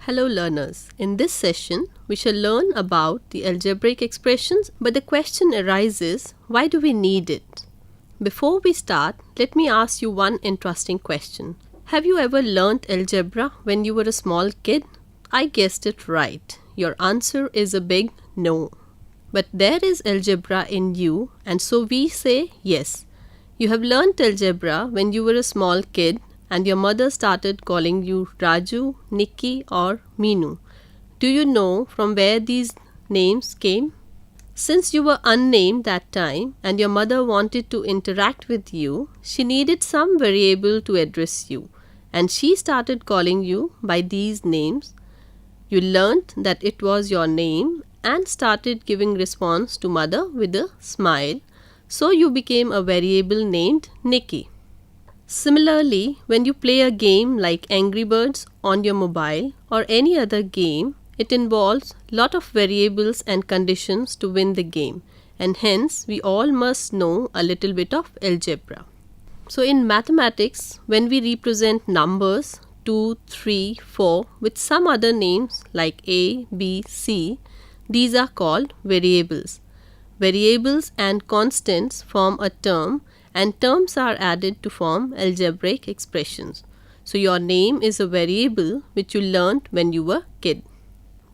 Hello learners, in this session we shall learn about the algebraic expressions, but the question arises, why do we need it? Before we start, let me ask you one interesting question. Have you ever learnt algebra when you were a small kid? I guessed it right. Your answer is a big no. But there is algebra in you, and so we say yes. You have learnt algebra when you were a small kid and your mother started calling you Raju, Nikki or Meenu. Do you know from where these names came? Since you were unnamed that time and your mother wanted to interact with you, she needed some variable to address you, and she started calling you by these names. You learnt that it was your name and started giving response to mother with a smile, so you became a variable named Nikki. Similarly, when you play a game like Angry Birds on your mobile or any other game, it involves lot of variables and conditions to win the game, and hence we all must know a little bit of algebra. So in mathematics, when we represent numbers 2, 3, 4 with some other names like A, B, C, these are called variables. Variables and constants form a term, and terms are added to form algebraic expressions. So your name is a variable which you learnt when you were a kid.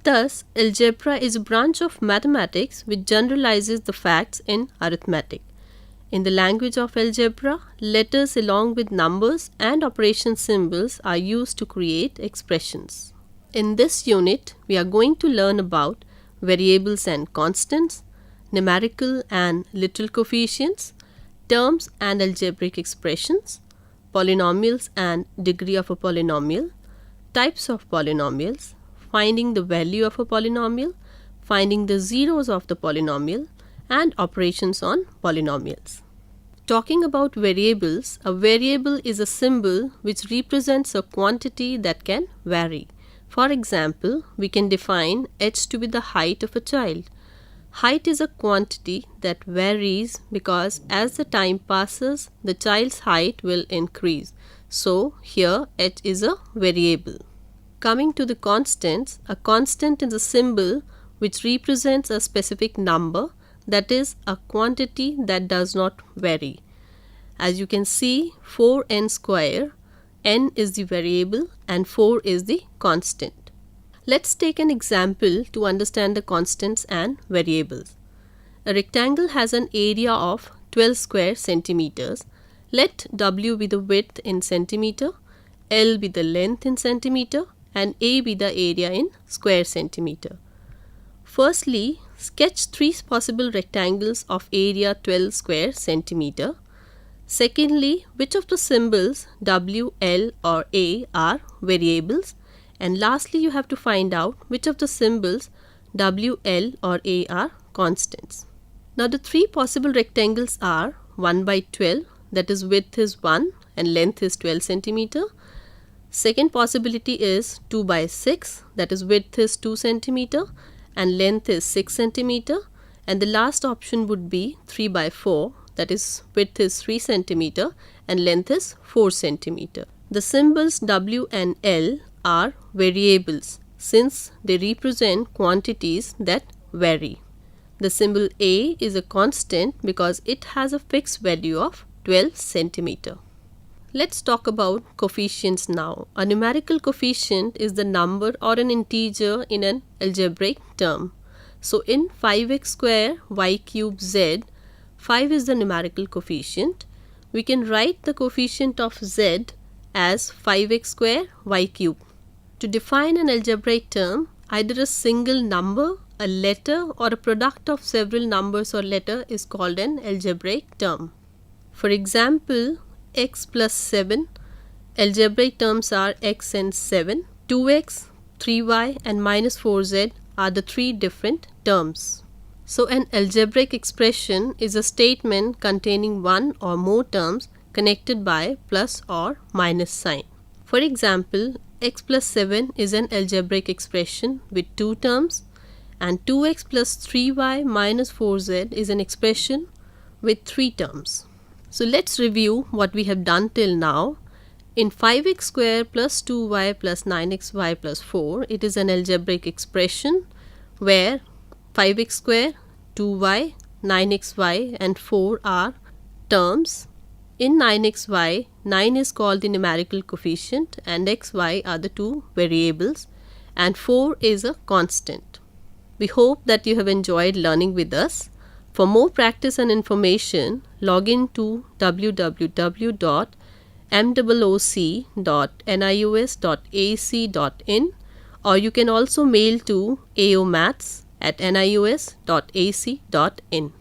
Thus, algebra is a branch of mathematics which generalizes the facts in arithmetic. In the language of algebra, letters along with numbers and operation symbols are used to create expressions. In this unit, we are going to learn about variables and constants, numerical and literal coefficients, terms and algebraic expressions, polynomials and degree of a polynomial, types of polynomials, finding the value of a polynomial, finding the zeros of the polynomial, and operations on polynomials. Talking about variables, a variable is a symbol which represents a quantity that can vary. For example, we can define h to be the height of a child. Height is a quantity that varies because as the time passes, the child's height will increase. So here h is a variable. Coming to the constants, a constant is a symbol which represents a specific number, that is a quantity that does not vary. As you can see, 4n square, n is the variable and 4 is the constant. Let's take an example to understand the constants and variables. A rectangle has an area of 12 square centimeters. Let W be the width in centimeter, L be the length in centimeter, and A be the area in square centimeter. Firstly, sketch 3 possible rectangles of area 12 square centimeter. Secondly, which of the symbols W, L or A are variables? And lastly, you have to find out which of the symbols W, L or A are constants. Now the 3 possible rectangles are 1 by 12, that is width is 1 and length is 12 centimeter. Second possibility is 2 by 6, that is width is 2 centimeter and length is 6 centimeter. And the last option would be 3 by 4, that is width is 3 centimeter and length is 4 centimeter. The symbols W and L are variables since they represent quantities that vary. The symbol A is a constant because it has a fixed value of 12 centimeter. Let's talk about coefficients now. A numerical coefficient is the number or an integer in an algebraic term. So in 5x square y cube z, 5 is the numerical coefficient. We can write the coefficient of z as 5x square y cube. To define an algebraic term, either a single number, a letter or a product of several numbers or letter is called an algebraic term. For example, x plus 7, algebraic terms are x and 7, 2x, 3y and minus 4z are the 3 different terms. So an algebraic expression is a statement containing one or more terms connected by plus or minus sign. For example, x plus 7 is an algebraic expression with 2 terms, and 2x plus 3y minus 4z is an expression with 3 terms. So let's review what we have done till now. In 5x square plus 2y plus 9xy plus 4, it is an algebraic expression where 5x square, 2y, 9xy and 4 are terms. In 9xy, 9 is called the numerical coefficient and xy are the two variables and 4 is a constant. We hope that you have enjoyed learning with us. For more practice and information, log in to www.mooc.nius.ac.in, or you can also mail to aomaths@nius.ac.in.